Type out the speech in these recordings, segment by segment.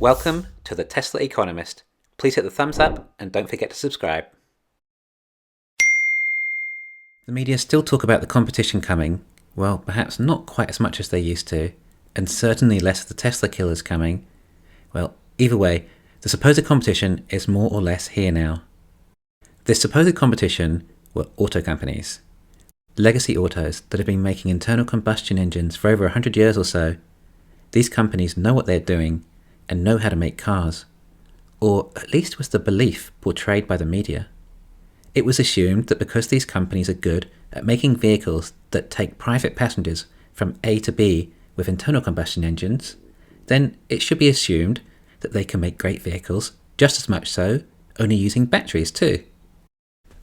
Welcome to the Tesla Economist. Please hit the thumbs up and don't forget to subscribe. The media still talk about the competition coming, well, perhaps not quite as much as they used to, and certainly less of the Tesla killers coming. Well, either way, the supposed competition is more or less here now. This supposed competition were auto companies. Legacy autos that have been making internal combustion engines for over 100 years or so. These companies know what they're doing and know how to make cars. Or at least was the belief portrayed by the media. It was assumed that because these companies are good at making vehicles that take private passengers from A to B with internal combustion engines, then it should be assumed that they can make great vehicles, just as much so, only using batteries too.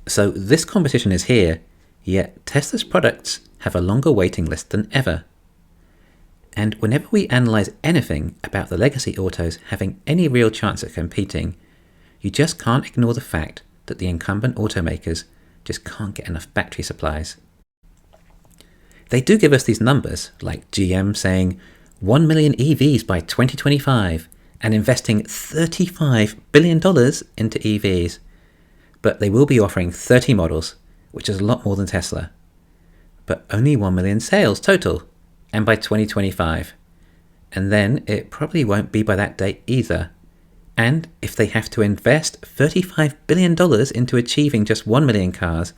So this competition is here, yet Tesla's products have a longer waiting list than ever. And whenever we analyse anything about the legacy autos having any real chance of competing, you just can't ignore the fact that the incumbent automakers just can't get enough battery supplies. They do give us these numbers, like GM saying 1 million EVs by 2025 and investing $35 billion into EVs. But they will be offering 30 models, which is a lot more than Tesla. But only 1 million sales total, and by 2025. And then it probably won't be by that date either. And if they have to invest $35 billion into achieving just 1 million cars,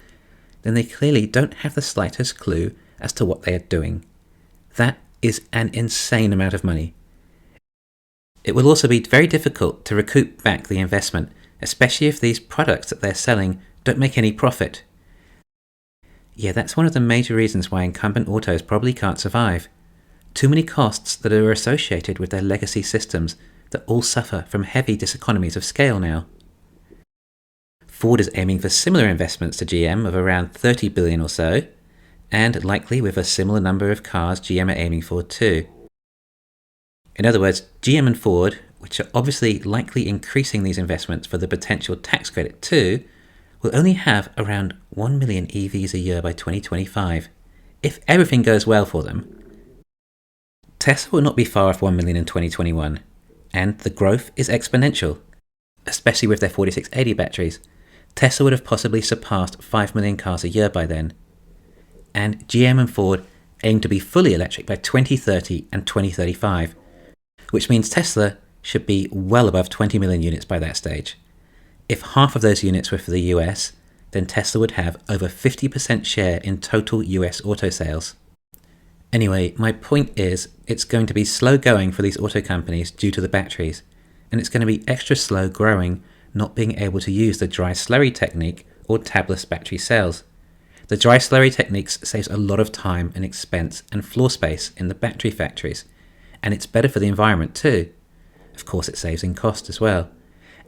then they clearly don't have the slightest clue as to what they are doing. That is an insane amount of money. It will also be very difficult to recoup back the investment, especially if these products that they're selling don't make any profit. Yeah, that's one of the major reasons why incumbent autos probably can't survive. Too many costs that are associated with their legacy systems that all suffer from heavy diseconomies of scale now. Ford is aiming for similar investments to GM of around $30 billion or so, and likely with a similar number of cars GM are aiming for too. In other words, GM and Ford, which are obviously likely increasing these investments for the potential tax credit too, will only have around 1 million EVs a year by 2025, if everything goes well for them. Tesla will not be far off 1 million in 2021, and the growth is exponential, especially with their 4680 batteries. Tesla would have possibly surpassed 5 million cars a year by then. And GM and Ford aim to be fully electric by 2030 and 2035, which means Tesla should be well above 20 million units by that stage. If half of those units were for the US, then Tesla would have over 50% share in total US auto sales. Anyway, my point is, it's going to be slow going for these auto companies due to the batteries, and it's going to be extra slow growing not being able to use the dry slurry technique or tabless battery cells. The dry slurry techniques saves a lot of time and expense and floor space in the battery factories, and it's better for the environment too. Of course, it saves in cost as well.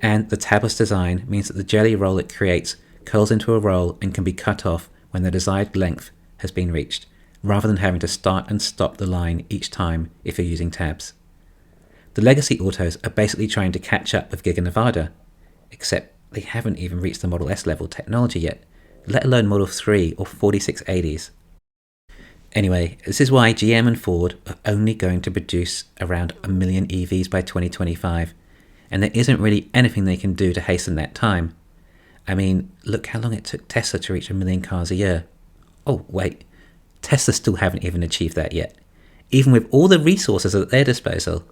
And the tabless design means that the jelly roll it creates curls into a roll and can be cut off when the desired length has been reached, rather than having to start and stop the line each time if you're using tabs. The legacy autos are basically trying to catch up with Giga Nevada, except they haven't even reached the Model S level technology yet, let alone Model 3 or 4680s. Anyway, this is why GM and Ford are only going to produce around 1 million EVs by 2025, and there isn't really anything they can do to hasten that time. I mean, look how long it took Tesla to reach 1 million cars a year. Oh, wait, Tesla still haven't even achieved that yet, even with all the resources at their disposal.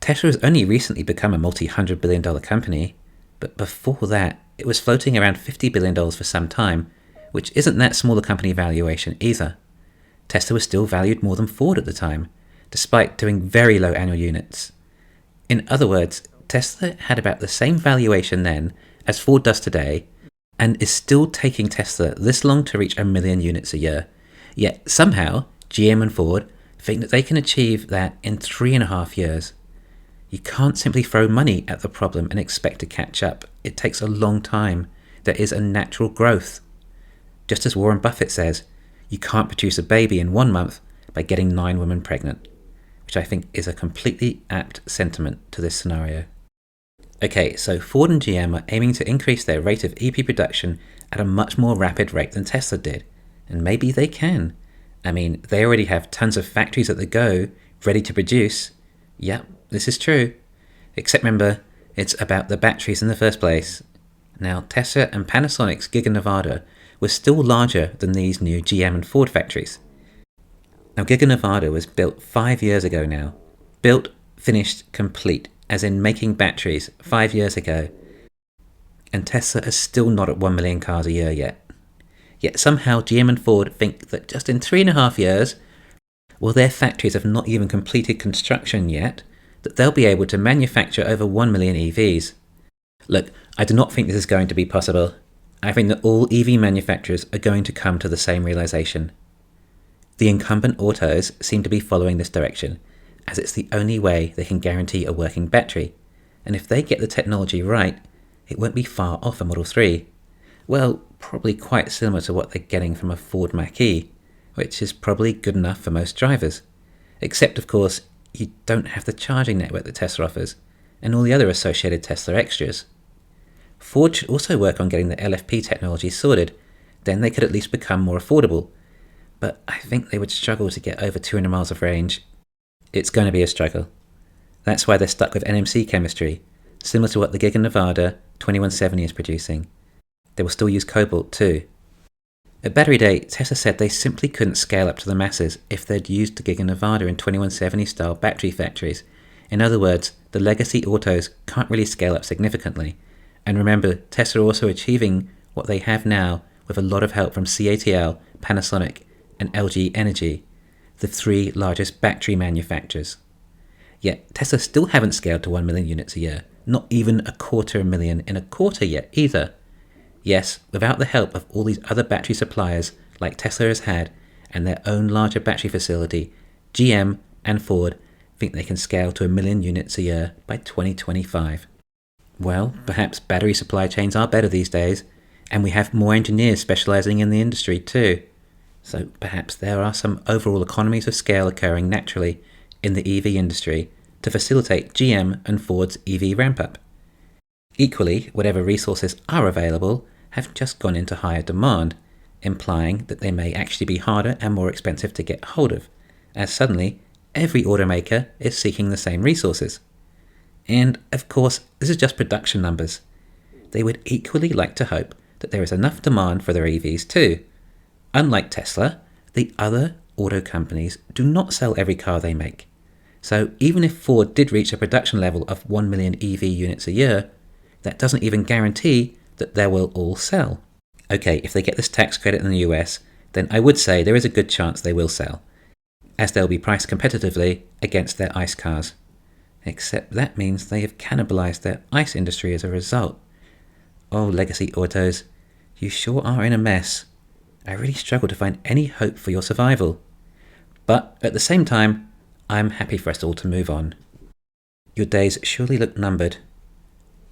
Tesla has only recently become a multi-$100 billion company, but before that, it was floating around $50 billion for some time, which isn't that small a company valuation either. Tesla was still valued more than Ford at the time, despite doing very low annual units. In other words, Tesla had about the same valuation then as Ford does today, and is still taking Tesla this long to reach 1 million units a year. Yet somehow, GM and Ford think that they can achieve that in 3.5 years. You can't simply throw money at the problem and expect to catch up. It takes a long time. There is a natural growth. Just as Warren Buffett says, you can't produce a baby in 1 month by getting 9 women pregnant, which I think is a completely apt sentiment to this scenario. Okay, so Ford and GM are aiming to increase their rate of EP production at a much more rapid rate than Tesla did, and maybe they can. I mean, they already have tons of factories at the go, ready to produce. Yep, this is true. Except remember, it's about the batteries in the first place. Now, Tesla and Panasonic's Giga Nevada was still larger than these new GM and Ford factories. Now, Giga Nevada was built 5 years ago now. Built, finished, complete, as in making batteries 5 years ago. And Tesla is still not at 1 million cars a year yet. Yet somehow GM and Ford think that just in 3.5 years, well, their factories have not even completed construction yet, that they'll be able to manufacture over 1 million EVs. Look, I do not think this is going to be possible. I think that all EV manufacturers are going to come to the same realization. The incumbent autos seem to be following this direction, as it's the only way they can guarantee a working battery, and if they get the technology right, it won't be far off a Model 3. Well, probably quite similar to what they're getting from a Ford Mach-E, which is probably good enough for most drivers. Except, of course, you don't have the charging network that Tesla offers, and all the other associated Tesla extras. Ford should also work on getting the LFP technology sorted, then they could at least become more affordable. But I think they would struggle to get over 200 miles of range. It's going to be a struggle. That's why they're stuck with NMC chemistry, similar to what the Giga Nevada 2170 is producing. They will still use cobalt too. At Battery Day, Tesla said they simply couldn't scale up to the masses if they'd used the Giga Nevada in 2170 style battery factories. In other words, the legacy autos can't really scale up significantly. And remember, Tesla are also achieving what they have now with a lot of help from CATL, Panasonic, and LG Energy, the 3 largest battery manufacturers. Yet Tesla still haven't scaled to 1 million units a year, not even 250,000 in a quarter yet either. Yes, without the help of all these other battery suppliers like Tesla has had and their own larger battery facility, GM and Ford think they can scale to 1 million units a year by 2025. Well, perhaps battery supply chains are better these days, and we have more engineers specializing in the industry too. So perhaps there are some overall economies of scale occurring naturally in the EV industry to facilitate GM and Ford's EV ramp-up. Equally, whatever resources are available have just gone into higher demand, implying that they may actually be harder and more expensive to get hold of, as suddenly every automaker is seeking the same resources. And of course, this is just production numbers. They would equally like to hope that there is enough demand for their EVs too. Unlike Tesla, the other auto companies do not sell every car they make. So even if Ford did reach a production level of 1 million EV units a year, that doesn't even guarantee that they will all sell. Okay, if they get this tax credit in the US, then I would say there is a good chance they will sell, as they'll be priced competitively against their ICE cars. Except that means they have cannibalized their ICE industry as a result. Oh, legacy autos, you sure are in a mess. I really struggle to find any hope for your survival. But at the same time, I'm happy for us all to move on. Your days surely look numbered.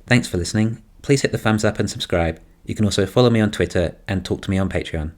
Thanks for listening. Please hit the thumbs up and subscribe. You can also follow me on Twitter and talk to me on Patreon.